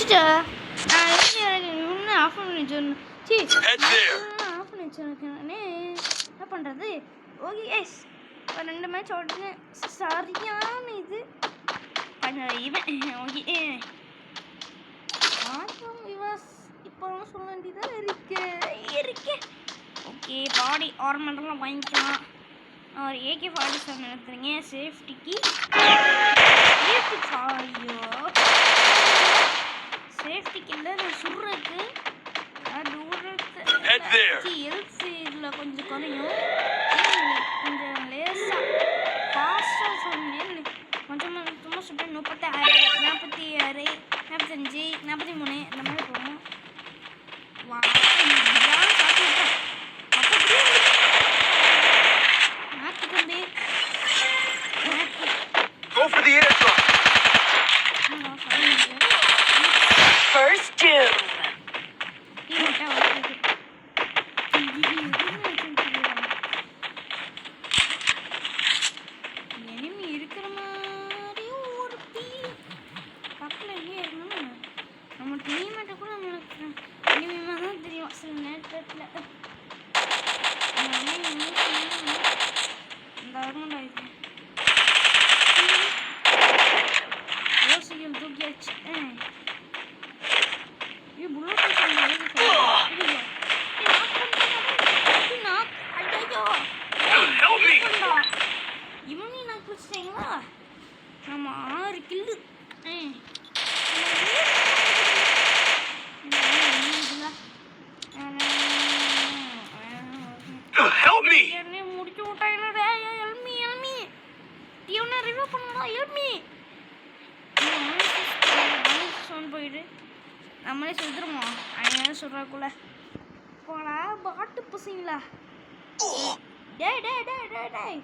முடிச்சிட்டா இன்னும் ஆஃப் பண்ணி வச்சிடணும். ஆஃப் பண்ணி வச்சிருக்கேன். என்ன பண்ணுறது? ஓகே எஸ் ஒரு 2 மேட்ச் ஓடுங்க. சரியான இது இவன் ஓகே இப்போ சொல்ல வேண்டியதாக இருக்கு. ஓகே பாடி ஆர்மெண்ட்லாம் வாங்கிக்கலாம். ஒரு AK-47 எடுத்துறீங்க சேஃப்டிக்கு. ஐயோ சேஃப்டிக்கு இல்லை நான் சுடுறதுக்கு எல்சியில் கொஞ்சம் குறையும். கொஞ்சம் லேசாக ஃபாஸ்ட்டாக சொன்னேன். கொஞ்சம் சும்மா சுட்டு 36 46 45 43 இந்த மாதிரி போகும். Go for the airdrop. First doom. enemy இருக்கிற மாதிரி ஒரு ஃபீல் பக்கத்துல இருக்கணும். நம்ம டீம்மேட்ட கூட நம்மளுக்கு இனிமேல் தான் தெரியும் சில நேரத்தில். இந்த வருமானம் ஆயிடுச்சு யோசிக்கல் தூக்கியாச்சு. இவனையும் நான் குடிச்சிட்டீங்களா? நம்ம 6 கில்லு. முடிச்சு விட்டாங்களே. எல்மி டியூனா ரிவ்யூ பண்ணலாம். எல்மி போயிடு நம்மளே சொல்லிடுமோ அவங்க சொல்றாக்குள்ள போடா பாட்டு பசங்களா. டேய் டேய் டேய் டேய் டேய்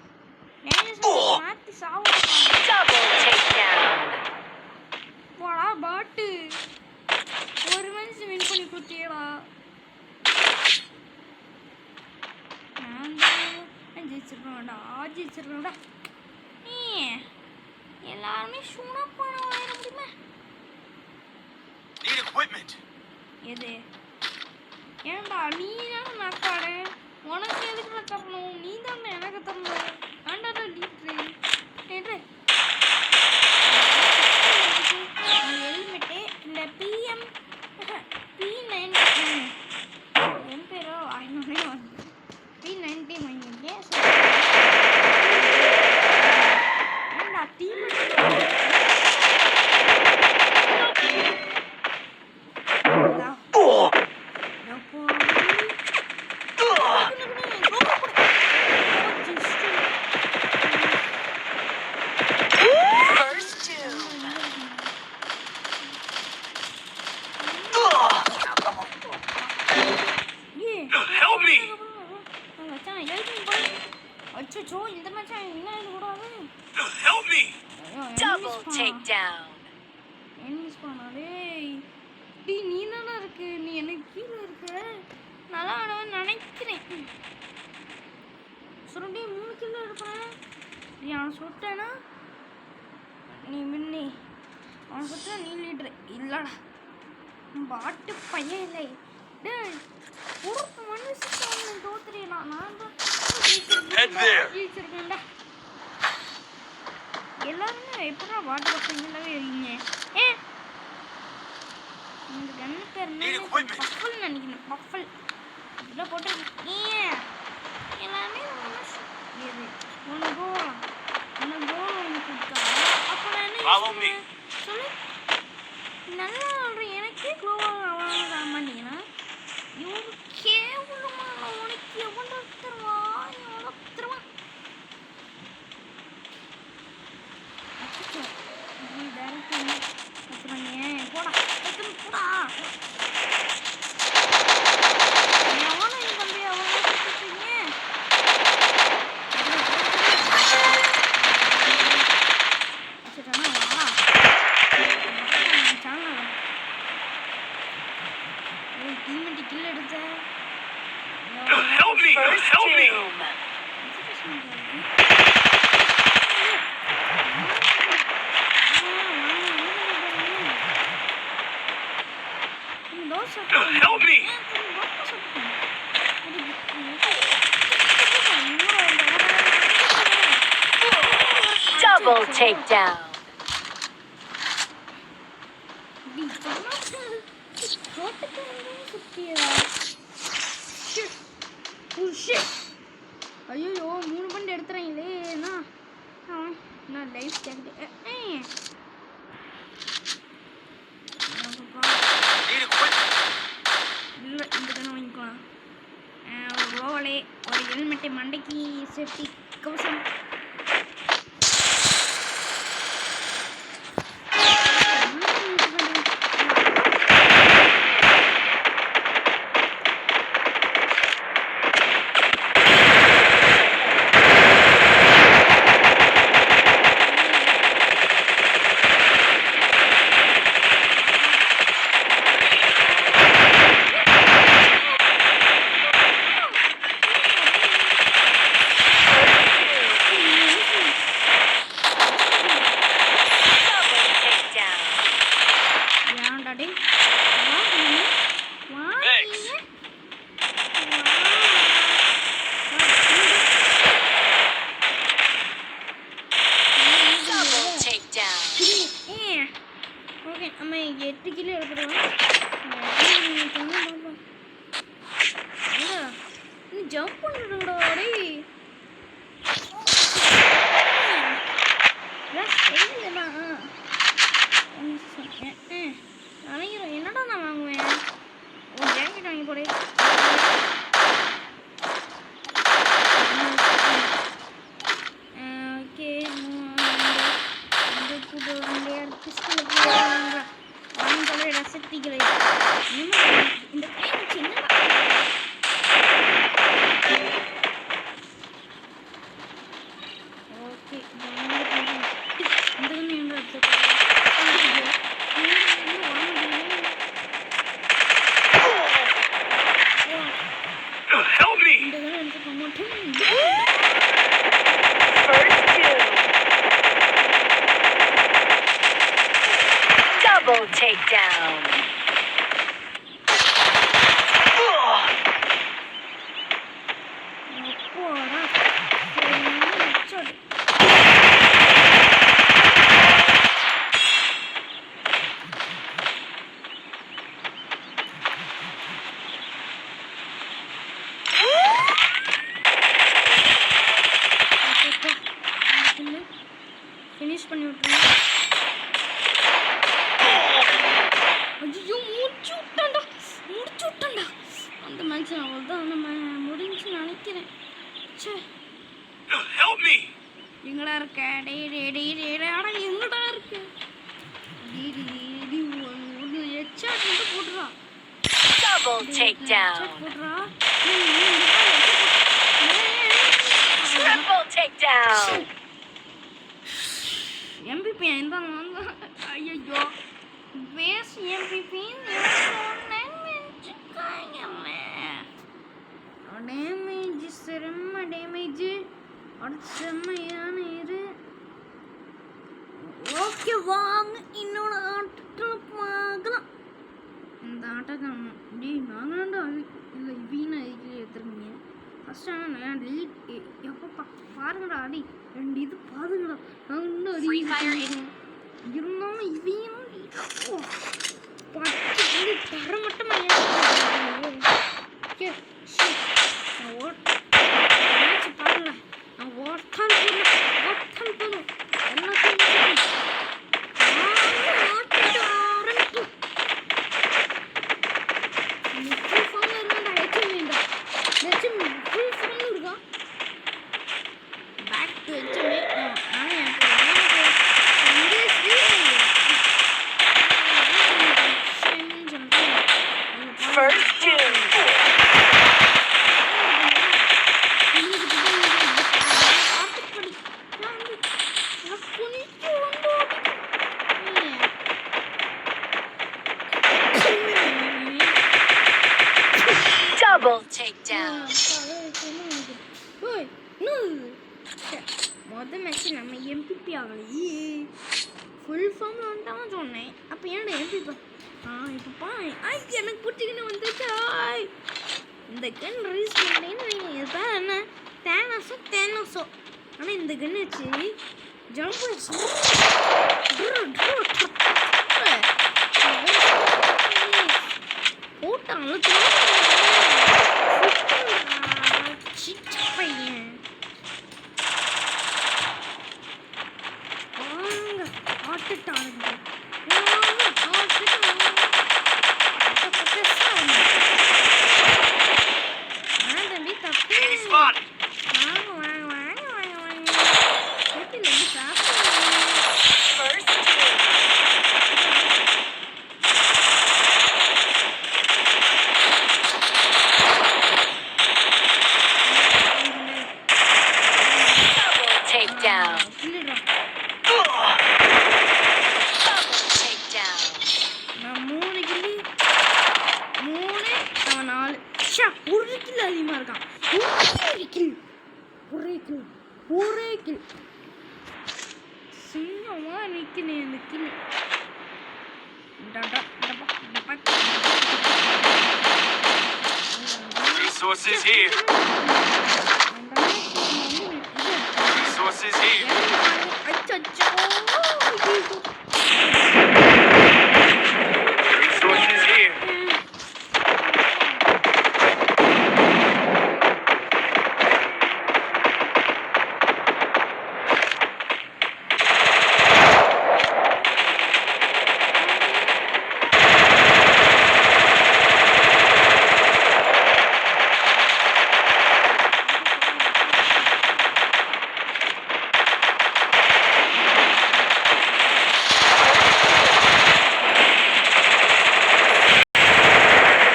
மாத்தி சாவு போடா பாட்டு. ஒரு மனுஷன் வின் பண்ணி கொடுத்தீங்களா? நான் ஜெயிச்சிருக்கோம்டா ஜெயிச்சிருக்கோம்டா. எல்லாருமே சும்மா போன வாயிட முடியுமா? Need equipment. எது ஏன்டா நீ தானே நக்காடு? உனக்கு எதுக்கு நான் தரணும்? நீ தானே எனக்கு தரணும். ஆண்டாடா லீட்ரு ஹெல்மெட்டு இந்த PM P90 என் பேரோ ஐநூறு P90 வாங்கியிருக்கேன். ஏன்டா டீம் அச்சோ இந்த மச்சான் என்ன இது கூடாது. Help me. Double takedown. Enemies பண்ணாலே டி நீ தான இருக்கு. நீ எனக்கு கீழ இருக்க. நல்லா நான் நினைக்கிறேன். சுரண்டி 3 கிலோ எடுப்பறேன். நீ அவன் சுட்டனா நீ மின்னி அவன் சுட்டா நீ லீடர் இல்லடா. பாட்டு பையன் இல்லை. டேய் ஒரு மனுஷன் தோத்துறேனா? நான் தான் ஜெயிச்சிருக்கேன்டா. எல்லாருமே எப்படா வாட்டர் பசங்களாவே இருக்கீங்க? இந்த கன்னு பேர் பஃபல் நினைக்கிறேன். பஃபல் இதில் போட்டு எல்லாமே எது ஒன்று கோவம் ஒன்று கொடுத்தாங்க. அப்போ நான் என்ன சொல்லு நல்லா சொல்கிறேன். எனக்கு கோவம் அவ்வளோ மாட்டீங்கன்னா இவரு கேவலமான உனக்கு எவ்வளோ தருவா எவ்வளோ தருவா? போடா போடா எவனும் தம்பி அவ்வளோ கொடுத்துட்டீங்க. டீமெண்ட்டு கில் எடுத்த Double takedown. ஐயோ 3 பண்டு எடுத்துறாங்களே நான் லைஃப் கேக்குது இல்லை இந்த கண்ணை வாங்கிக்கலாம் ஒரு ரோவலே ஒரு ஹெல்மெட்டு மண்டைக்கு சேஃப்டி கவசம் ஓகே நம்ம 8 கிலோ எடுத்துருவோம் நீ ஜம்ப் பண்ணுறா டேய் நினைக்கிறேன் என்னடா நான் வாங்குவேன் ஒரு ஜாக்கெட் வாங்கி போடு ஓகே ரசத்திகளை இந்த சின்ன ஓகே Double takedown. Finish பண்ணி விட்டுறேன். ஐயோ முடிச்சு விட்டான்டா அந்த மனுஷன் அவ்வளோதான் நம்ம முடிஞ்சு நினைக்கிறேன் சே Help me. எங்கடா இருக்க டேய் ஆடா எங்கடா இருக்கு ஒரு ஹெட்ஷாட் மட்டும் போட்டுறா Double takedown. போட்டுறா Triple takedown. MVP எந்த ஐயோ வேஸ் MVP டேமேஜ் செம்ம டேமேஜ் அடுத்து செம்மையான இது ஓகே வாங்க இன்னொரு ஆட்டத்தில் பார்க்கலாம் இந்த ஆட்டத்தை நாங்களாண்டா இல்லை வீணா இதுக்கு எடுத்துருக்கீங்க ஃபஸ்ட் ஆனால் நான் டெலிட் எப்போ பாருங்கடா அடி 2 இது பாருங்கடா நான் இன்னும் அடி இருந்தாலும் இதையும் பட்டு தர மட்டும் பாருங்க நான் ஓட்டான் போதும் என்ன First doom. Double takedown. மொதல் மேட்ச் நம்ம எம்பிபி ஆகலையே ஃபுல் ஃபார்மில் வந்துட்டான் சொன்னேன் அப்போ ஏன்டா எம்பிபி இப்போப்பா எனக்கு பிடிச்சிக்கின்னு வந்துச்சா இந்த கன் ரீஸ் பண்ணேன்னு இதுதான் என்ன தேனாசோ ஆனால் இந்த கன் வச்சு ஜம்ப் போட்டாலும் பையன் வாங்க ஆட்டுட்டானுங்க தம்பி தப்பு வாங்க வாங்க வாங்க வாங்க வாங்க எப்படி சாப்பிடுங்க First doom. Double takedown. Double takedown. நான் 3 கில்லி 3 அவன் 4 ஒரு கில் அதிகமா இருக்கான் ஒரே கில் சிங்கமா நிக்கிறேன் இந்த kill Resources here. Resources here. Resources here.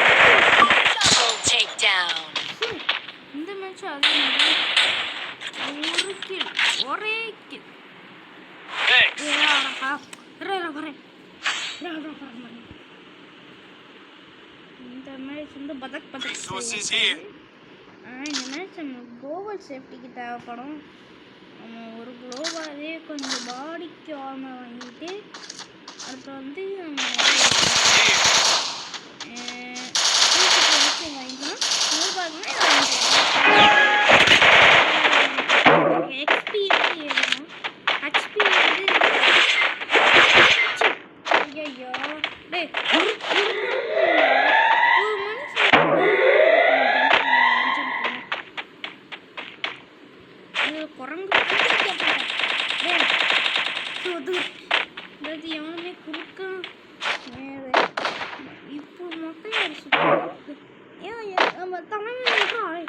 Double takedown. இந்த மேட்ச் அதே ஒரு கில் ஒரே கில் Thanks. இந்த மேட்ச் வந்து பதக் பதக் Resources here. இந்த மேட்ச் நம்ம குளோபல் சேஃப்டிக்கு தேவைப்படும் நம்ம ஒரு குளோபாலே கொஞ்சம் பாடிக்கு ஆர்மர் வாங்கிட்டு அடுத்து வந்து நம்ம வாங்கிக்கலாம் எக்ஸ்பி ஏறணும் ஹெச்பி வந்து ஐயோ டேய் ஒரு மனுஷன் குரங்கு எவனுமே குறுக்க இப்போ மட்டும் நம்ம தலைமை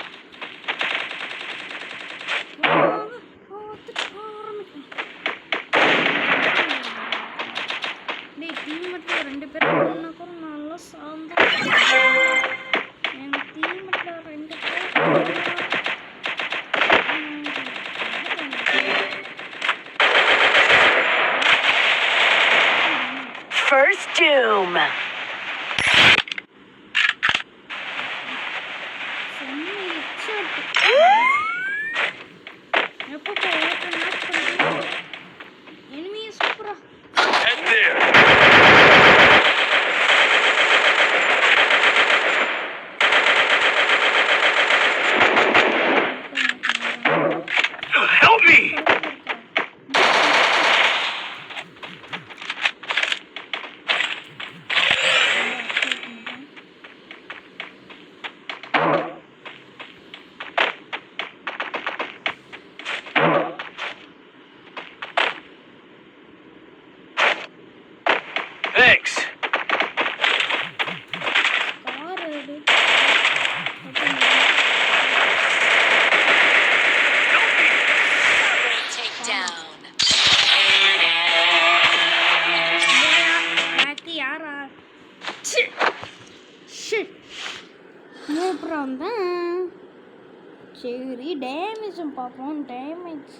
டீமட்டில் 2 பேர் கூட நல்லா சார்ந்தா என் டீமட்டில் 2 பேர் First doom. எனிமியே சூப்பரா Head there. Help me. Thanks. Car எடு Double takedown. பாக்கி யாரா அப்புறம் தான் சரி டேமேஜும் பார்ப்போம் டேமேஜ்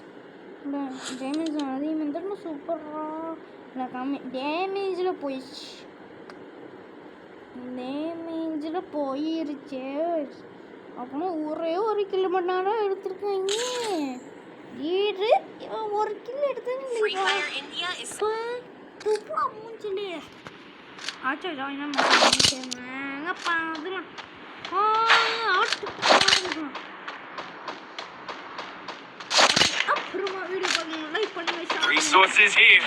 அதிகம் இருந்தாலும் சூப்பராக இல்லை கம்மி டேமேஜில் போயிடுச்சு அப்படின்னா ஒரே ஒரு கிலோ மட்டும் எடுத்துருக்காங்க ஈடு இவன் ஒரு kilo Free Fire India is மூஞ்சிலே ஆச்சோ ஜாயின் பண்ணாங்கப்பா அதுலாம் ஆட்டு அப்புறமா வீடியோ பார்க்கணும் லைக் பண்ணுங்க Resources here.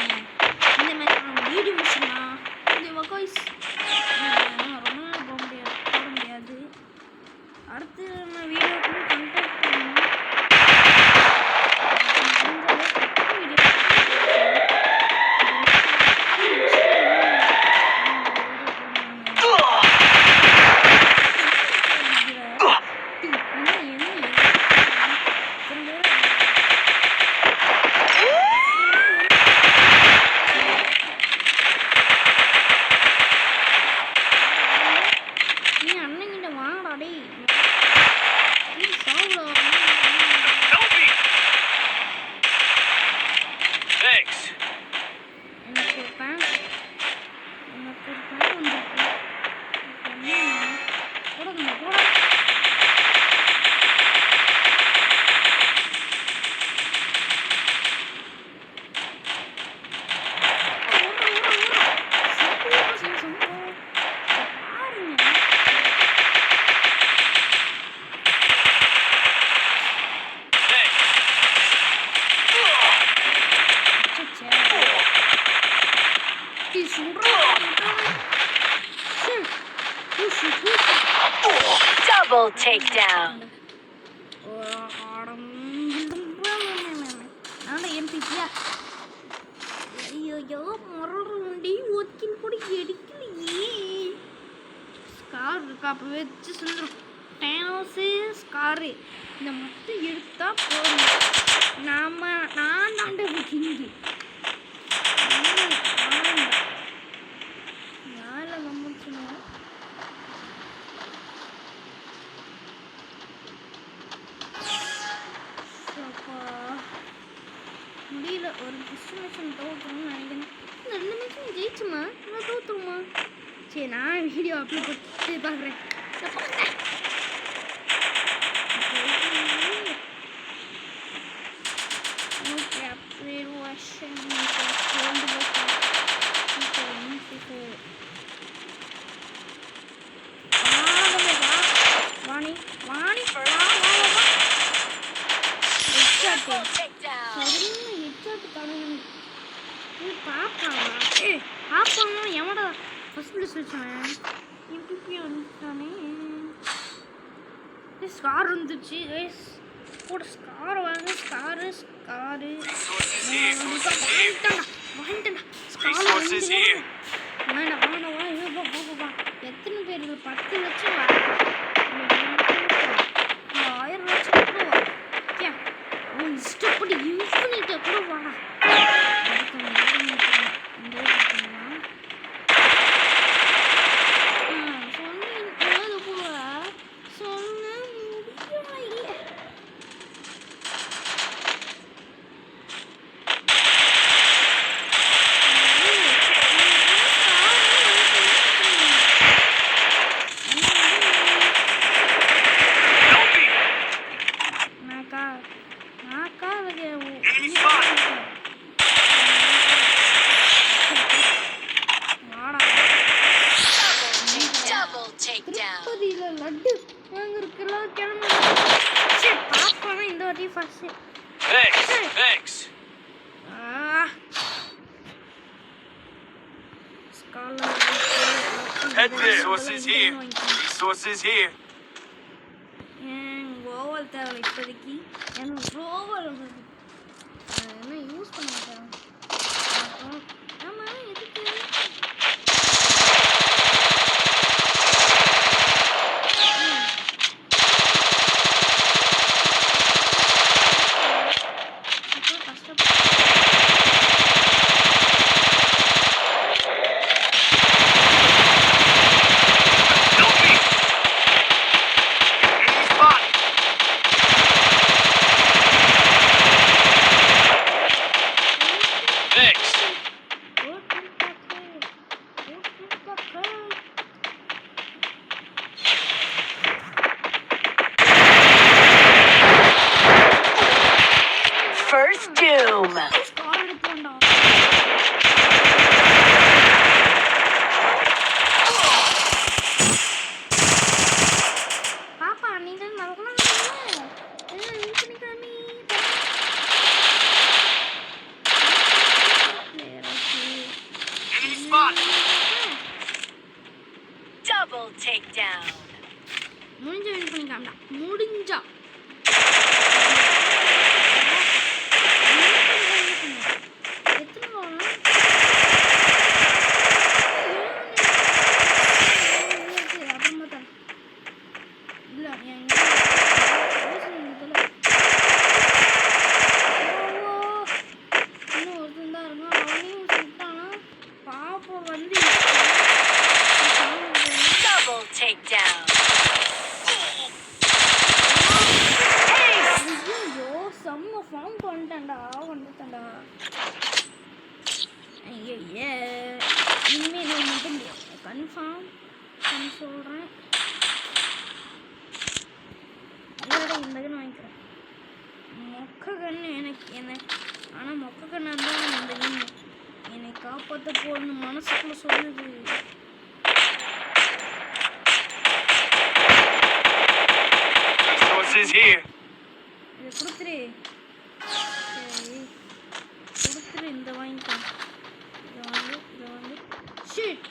இந்த மாதிரி நான் வீடியோ முடிச்சுக்கலாம் ஓகேவா காய்ஸ் ரொம்ப நாள் போட முடியாது அடுத்து நான் வீடியோக்கு கண்டெக்ட் பண்ணணும் Help me. Thanks. எனக்கு ஒரு பேன் வந்துருக்கு போடுங்க போட Double takedown. ஐயோ முரண்டி ஒக்கின் கூட எடுக்கலையே ஸ்கார் இருக்கா அப்போ வச்சு சொல்லுறோம் டேனோஸு ஸ்காரு இந்த மட்டும் எடுத்தா போதும் நான் தாண்ட கிங்கு யாரில் கம்பெனி முடியல ஒரு டிஸ்டினேஷன் தோற்றுறோம்னு நினைக்கிறேன் இந்த 2 நிமிஷம் ஜெயிச்சுமா நான் தோற்றுருமா சரி நான் வீடியோ அப்லோட் பண்ணி பார்க்குறேன் ஓகே அப்ளேட் வாஷன் வாணி வாணி Double takedown. பாப்பாங்க எவடா ஃபர்ஸ்ட் பிளேஸ் வச்சான் எப்படி வந்துட்டானே ஸ்கார் வந்துச்சு போட ஸ்கார் வாங்க ஸ்காரு வாங்கிட்டேன்டா ஸ்கார் வேண்டாம் வா எத்தனை பேர் 10 லட்சம் வா 1000 லட்சம் கூட வா இஷ்டப்படி இன்ஃபினிட்டை கூட வாடா Enemy spotted. Double takedown. திருப்பதியில லட்டு வாங்குறதுக்கெல்லாம் கிளம்பி பாப்பானா இந்த வாட்டி first Thanks. Head there. Resources here. Oval தேவை இப்போதைக்கு எனக்கு ஓவல் என்ன யூஸ் பண்ண மாட்டேன் ஆமாம் எதுக்கு First doom. பாப்பா நீங்க நடக்கணும் ஐயே இனிமேல் நான் மட்டும் முடியும் கன்ஃபார்ம் நான் சொல்கிறேன். இதோட இந்த கன்று வாங்கிக்கிறேன். மொக்க கன்று எனக்கு ஆனால் மொக்க கண்ணாக இருந்தால் இந்த கன்று என்னை காப்பாற்ற போகணும்னு மனசுக்குள்ள சொல்லுது. Resources here. இதை கொடுத்துரு. சரி கொடுத்துரு. இந்த வாங்கிக்கோ. இதை வாங்கி ஷிட்.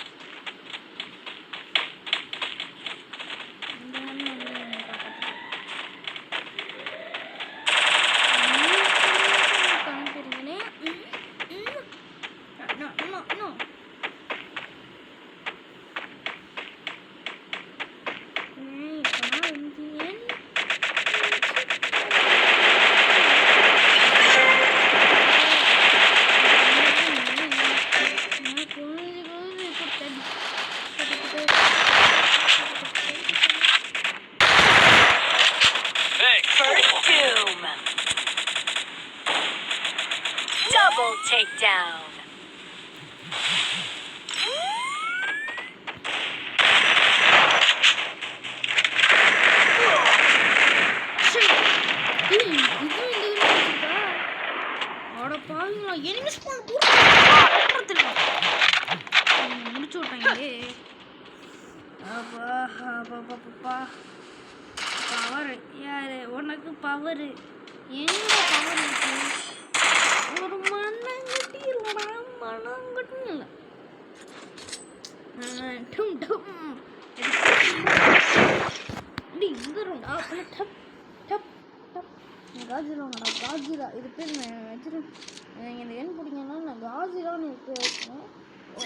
இந்த கன்று வந்து என்னை காப்பாற்ற காமிக்கிறீங்களே. No. First doom. Double takedown. முடிச்சு விட்டாங்களே. பவர் யாரு உனக்கு பவர் எங்க பவர் இருக்கு? ஒரு மண்ணங்கட்டி இல்லடா, மண்ணங்கட்டும் இல்லை. இங்க இருந்தா டப் டப் டப் காஜிராடா காஜிரா. இது பேர் நான் வச்சிருக்கேன். இந்த எண் பிடிங்கன்னா நான் காஜிரான்னு பேர் வச்சேன்.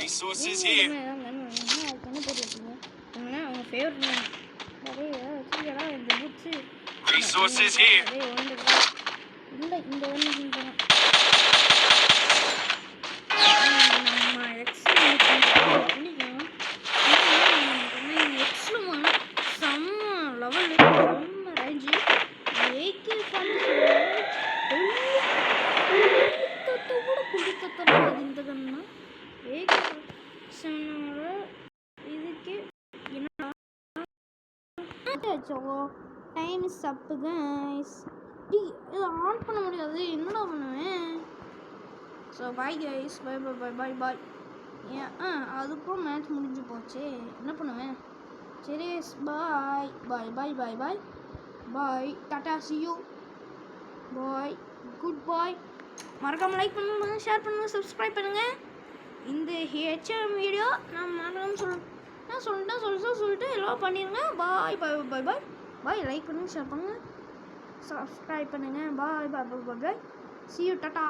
Resources here. அதுக்கு என்ன பேர் வச்சுங்க? அவங்க ஃபேவரட் நேம் நிறைய வச்சுக்கடா. இந்த புட்ஸு Resources here. இல்லை இந்த ஒன்று நம்ம எக்ஸ்லுமான செம்ம லெவல் செம்ம ரேஞ்சு ஏகே கூட குடித்தத்தோட அது இந்த கண்ணா ஏகே இதுக்கு என்ன டைம் இஸ் அப்பு கைஸ். இதை ஆன் பண்ண முடியாது, என்னடா பண்ணுவேன்? So bye guys, bye. ஏன் அதுக்கும் மேட்ச் முடிஞ்சு போச்சு, என்ன பண்ணுவேன்? சரி பாய் டாட்டா see you bye goodbye. மறக்காமல் லைக் பண்ணுங்க, ஷேர் பண்ணுங்க, சப்ஸ்கிரைப் பண்ணுங்க. இந்த ஹெச்எம் வீடியோ நான் மறக்காமல் சொல்லிட்டு எல்லாம் பண்ணிடுங்க. பாய் லைக் பண்ணுங்க, ஷேர் பண்ணுங்க, சப்ஸ்கிரைப் பண்ணுங்க. பாய் see you டாட்டா.